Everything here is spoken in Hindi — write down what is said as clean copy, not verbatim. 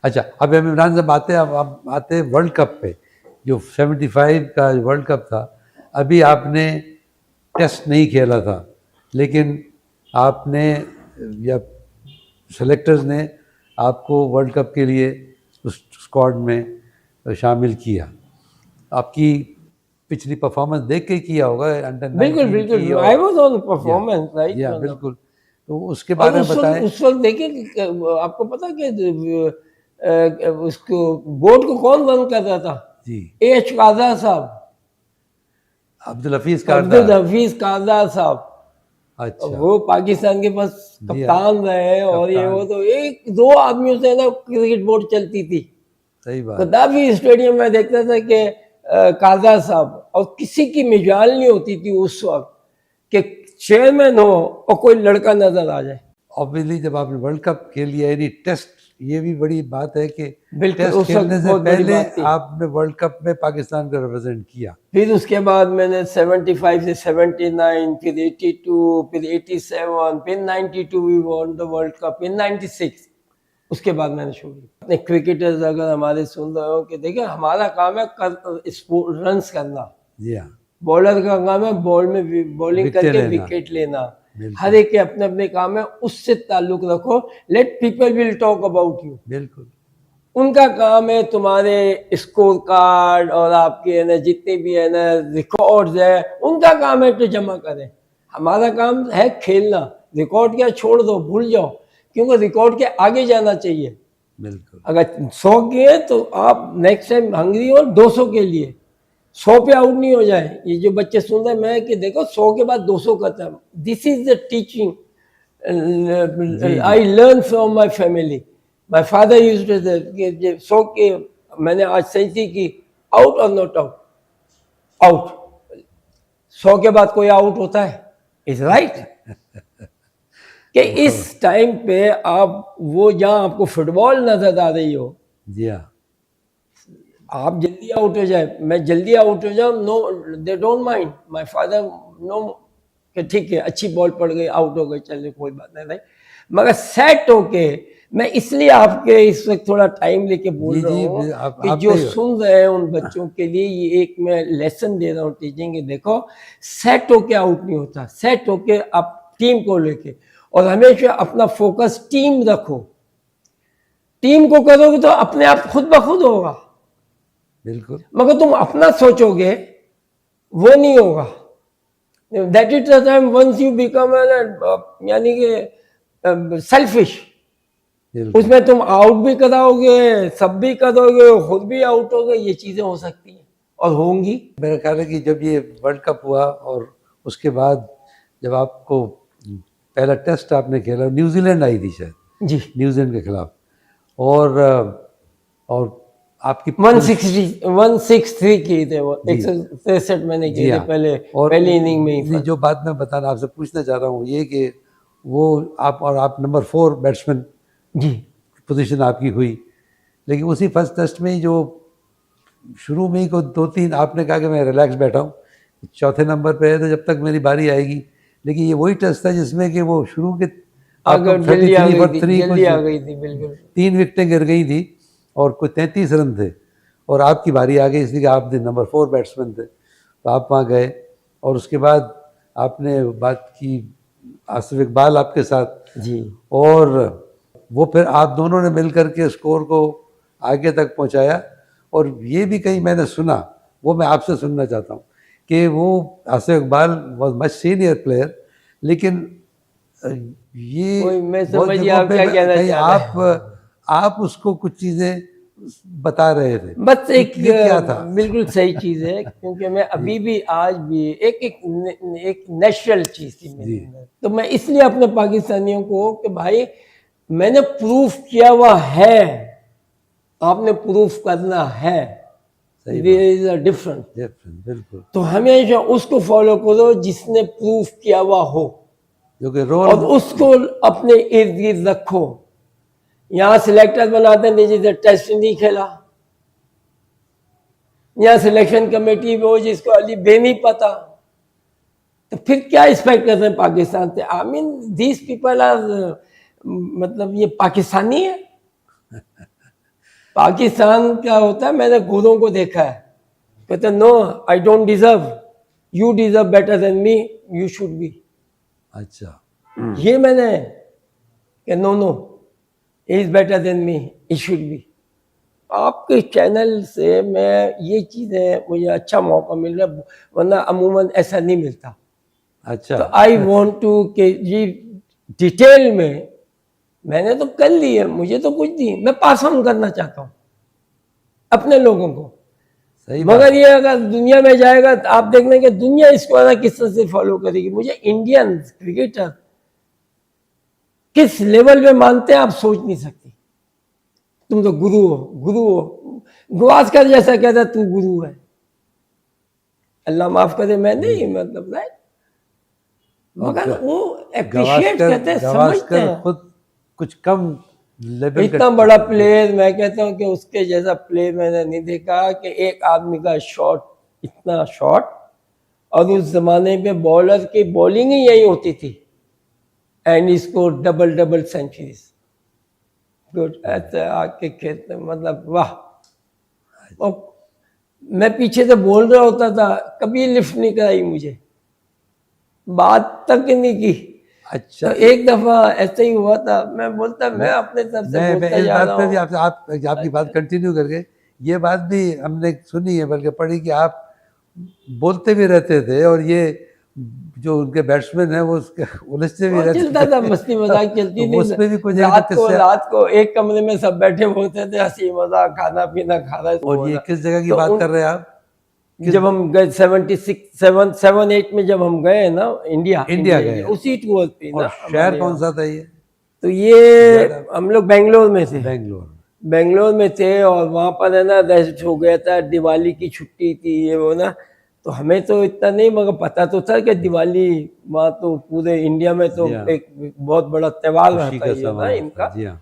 अच्छा, अब हम इमरान साहब आते हैं वर्ल्ड कप पे, जो 75 का वर्ल्ड कप था। अभी आपने टेस्ट नहीं खेला था, लेकिन आपने या सेलेक्टर्स ने आपको वर्ल्ड कप के लिए उस स्क्वाड में शामिल किया। आपकी पिछली परफॉर्मेंस देख के किया होगा, अंडर 19 की, I was on performance right. या बिल्कुल। तो उसके बारे में बताएं। उस वक्त देखिए कि आपको पता कि उसको बोर्ड को कौन रन कर रहा था? जी, एच काजा साहब, अब्दुल हफीज अब्दुल कारदार। हफीज काजा साहब। अच्छा, वो पाकिस्तान के पास जी हाँ, कप्तान रहे, और ये वो कप्तान, तो एक दो आदमियों से ना क्रिकेट बोर्ड चलती थी। सही बात। गद्दाफी स्टेडियम में देखता था कि काजा साहब, और किसी की मिजाल नहीं होती थी उस वक्त कि चेयरमैन हो और कोई लड़का नजर आ जाए। ऑब्वियसली जब आपने वर्ल्ड कप खेल लिया, यानी टेस्ट, ये भी बड़ी बात है कि बिल्कुल, टेस्ट उस वक्त खेलने से बहुत बड़ी पहले बात थी। आपने वर्ल्ड कप में पाकिस्तान को रिप्रेजेंट किया। फिर उसके बाद मैंने 75 से 79, फिर 82, फिर 87, फिर 92 we won the world cup, फिर 96। उसके बाद मैंने शुरू किया। अपने क्रिकेटर्स अगर हमारे सुन रहे हो कि देखिए हमारा काम है रन्स करना, जी हाँ, बॉलर का काम है बॉल में बॉलिंग विकेटें करके लेना। विकेट लेना। बिल्कुल। हर एक के अपने अपने काम है, उससे ताल्लुक रखो। Let people will talk about you. बिल्कुल, उनका काम है तुम्हारे स्कोर कार्ड और आपके है ना जितने भी है ना रिकॉर्ड्स है, उनका काम है तो जमा करें। हमारा काम है खेलना। रिकॉर्ड क्या छोड़ दो, भूल जाओ, क्योंकि रिकॉर्ड के आगे जाना चाहिए। बिल्कुल, अगर 100 किए तो आप नेक्स्ट टाइम हंगरी हो 200 के लिए। 100 पे आउट नहीं हो जाए। ये जो बच्चे सुन रहे हैं, मैं कि देखो 100 के बाद 200 करता हूँ। दिस इज द टीचिंग जी I learn from my family. My father used to say कि 100 के मैंने आज सेंचुरी की, आउट और नॉट आउट, आउट। 100 के बाद कोई आउट होता है? इज राइट कि इस टाइम पे आप वो जहां आपको फुटबॉल नजर आ रही हो, जी हाँ, आप जल्दी आउट हो जाए, मैं जल्दी आउट हो जाऊं, no they don't mind. My father know कि ठीक है अच्छी बॉल पड़ गई, आउट हो गई, चलिए कोई बात नहीं भाई। मगर सेट होके, मैं इसलिए आपके इस वक्त थोड़ा टाइम लेके बोल जी रहा जी, हूँ आप कि जो पे सुन रहे हैं उन बच्चों के लिए ये एक मैं लेसन दे रहा हूँ, टीचिंग। देखो सेट होके आउट नहीं होता, सेट होके आप टीम को लेके, और हमेशा अपना फोकस टीम रखो। टीम को करोगे तो अपने आप खुद ब खुद होगा, बिल्कुल, मगर तुम अपना सोचोगे वो नहीं होगा। That is the time once you become यानी कि सेल्फिश, बिल्कुल। उसमें तुम आउट भी कराओगे, सब भी करोगे, खुद भी आउट होगे, ये चीजें हो सकती हैं और होंगी। मेरा ख्याल है कि जब ये वर्ल्ड कप हुआ और उसके बाद जब आपको पहला टेस्ट आपने खेला, न्यूजीलैंड आई थी शायद, जी, न्यूजीलैंड के खिलाफ, और आपकी 163 किए थे वो, जी 163 मैंने जी किए थे हाँ। पहले, और पहली इनिंग में ही। नहीं, जो बात मैं बताना आपसे पूछना चाह रहा हूँ ये कि वो आप नंबर 4 बैट्समैन जी पोजीशन आपकी हुई, लेकिन उसी फर्स्ट टेस्ट में ही जो शुरू में ही को 2-3 आपने कहा कि मैं रिलैक्स बैठा हूँ, चौथे नंबर पे है तो जब तक मेरी बारी आएगी। लेकिन ये वही टेस्ट था जिसमें कि वो शुरू के आपको अगर जल्दी आ 33 गई फॉर थी, 3 जल्दी आ गई थी, बिल्कुल। 3 विकेटें गिर गई थी और कोई 33 रन थे, और आपकी बारी आ गई, इसलिए आप नंबर 4 बैट्समैन थे, तो आप वहाँ गए। और उसके बाद आपने बात की आसिफ इकबाल आपके साथ, जी और वो फिर आप दोनों ने मिल करके स्कोर को आगे तक पहुंचाया। और ये भी कहीं मैंने सुना, वो मैं आपसे सुनना चाहता हूँ कि वो Asif Iqbal was much senior player, लेकिन ये वही मैं बहुत समझिए जगहों आप पे क्या कहना कहीं चाह रहे हैं। आप उसको कुछ चीज़ें बता रहे थे, बस एक ये क्या था? बिल्कुल सही चीज है, क्योंकि मैं अभी भी आज भी एक नेचुरल चीज थी मेरे जी अंदर। तो मैं इसलिए अपने पाकिस्तानियों को कि भाई मैंने प्रूफ किया हुआ है, आपने प्रूफ करना है। सही देयर बात, इज अ डिफरेंस। बिल्कुल, तो हमेशा उसको फॉलो करो जिसने प्रूफ किया हुआ हो, जो कि रोल, और उसको अपने इर्द गिर्द रखो। यहाँ सिलेक्टर बनाते हैं जैसे टेस्ट नहीं खेला, यहाँ सिलेक्शन कमेटी वो जिसको अली बे नहीं पता, तो फिर क्या एक्सपेक्ट करते हैं पाकिस्तान से? I mean these people are, मतलब ये पाकिस्तानी है? पाकिस्तान क्या होता है, मैंने गोरों को देखा है, कहते no I don't deserve, you deserve better than me, you should be. अच्छा ये मैंने कि no no is better than me, it should be. आपके चैनल से मैं ये चीज़ें, मुझे अच्छा मौका मिल रहा है, वरना अमूमन ऐसा नहीं मिलता। अच्छा तो आई वॉन्ट टू कि ये डिटेल में मैंने तो कर ली है, मुझे तो कुछ नहीं, मैं पास ऑन करना चाहता हूँ अपने लोगों को। सही बात। मगर ये अगर दुनिया में जाएगा तो आप देखना कि दुनिया इसको ना किस तरह से फॉलो करेगी। मुझे इंडियन क्रिकेटर किस लेवल पे मानते हैं आप सोच नहीं सकती। तुम तो गुरु हो, गुरु हो, गवास्कर जैसा कहता तू गुरु है, अल्लाह माफ करे मैं नहीं, मतलब राइट, मगर वो अप्रिशिएट करते हैं, समझते गवास्कर हैं। खुद कुछ कम लेवल इतना बड़ा प्लेयर, मैं कहता हूँ कि उसके जैसा प्लेयर मैंने नहीं देखा कि एक आदमी का शॉट, इतना शॉट, और उस जमाने पे बॉलर की बॉलिंग ही यही होती थी, एंड इसको डबल डबल सेंचुरीज, गुड ऐसे आके खेलते, मतलब वाह। और मैं पीछे से बोल रहा होता था, कभी लिफ्ट नहीं कराई मुझे, बात तक नहीं की। अच्छा तो एक दफा ऐसा ही हुआ था, मैं बोलता मैं अपने तरफ से मैं बोलता इस जा बात रहा पे भी हूँ। आपकी बात कंटिन्यू करके ये बात भी हमने सुनी है, बल्कि पढ़ी, कि आप बोलते भी रहते थे और ये जो उनके बैट्समैन है वो उसके उलझते भी और रहते चलता था, थे। मस्ती मजाक चलती तो उस पे भी थी। कुछ एक दो किस्से। रात को एक कमरे में सब बैठे होते थे, हंसी मजाक, खाना पीना खा रहे थे। और ये किस जगह की तो बात कर रहे हैं आप? जब हम गए 7 8 में जब हम गए ना इंडिया गए। उसी टूर पे और ना शहर हमारे कौन यहाँ। सा था ये? तो ये हम लोग बेंगलोर में थे, बेंगलोर। बेंगलोर में थे, और वहाँ पर है ना रेस्ट हो गया था, दिवाली की छुट्टी थी ये वो ना, तो हमें तो इतना नहीं, मगर पता तो था कि दिवाली वहाँ तो पूरे इंडिया में तो जी हाँ। एक बहुत बड़ा त्योहार खुशी रहता का है ये ना सामान होता इनका। है, जी हाँ।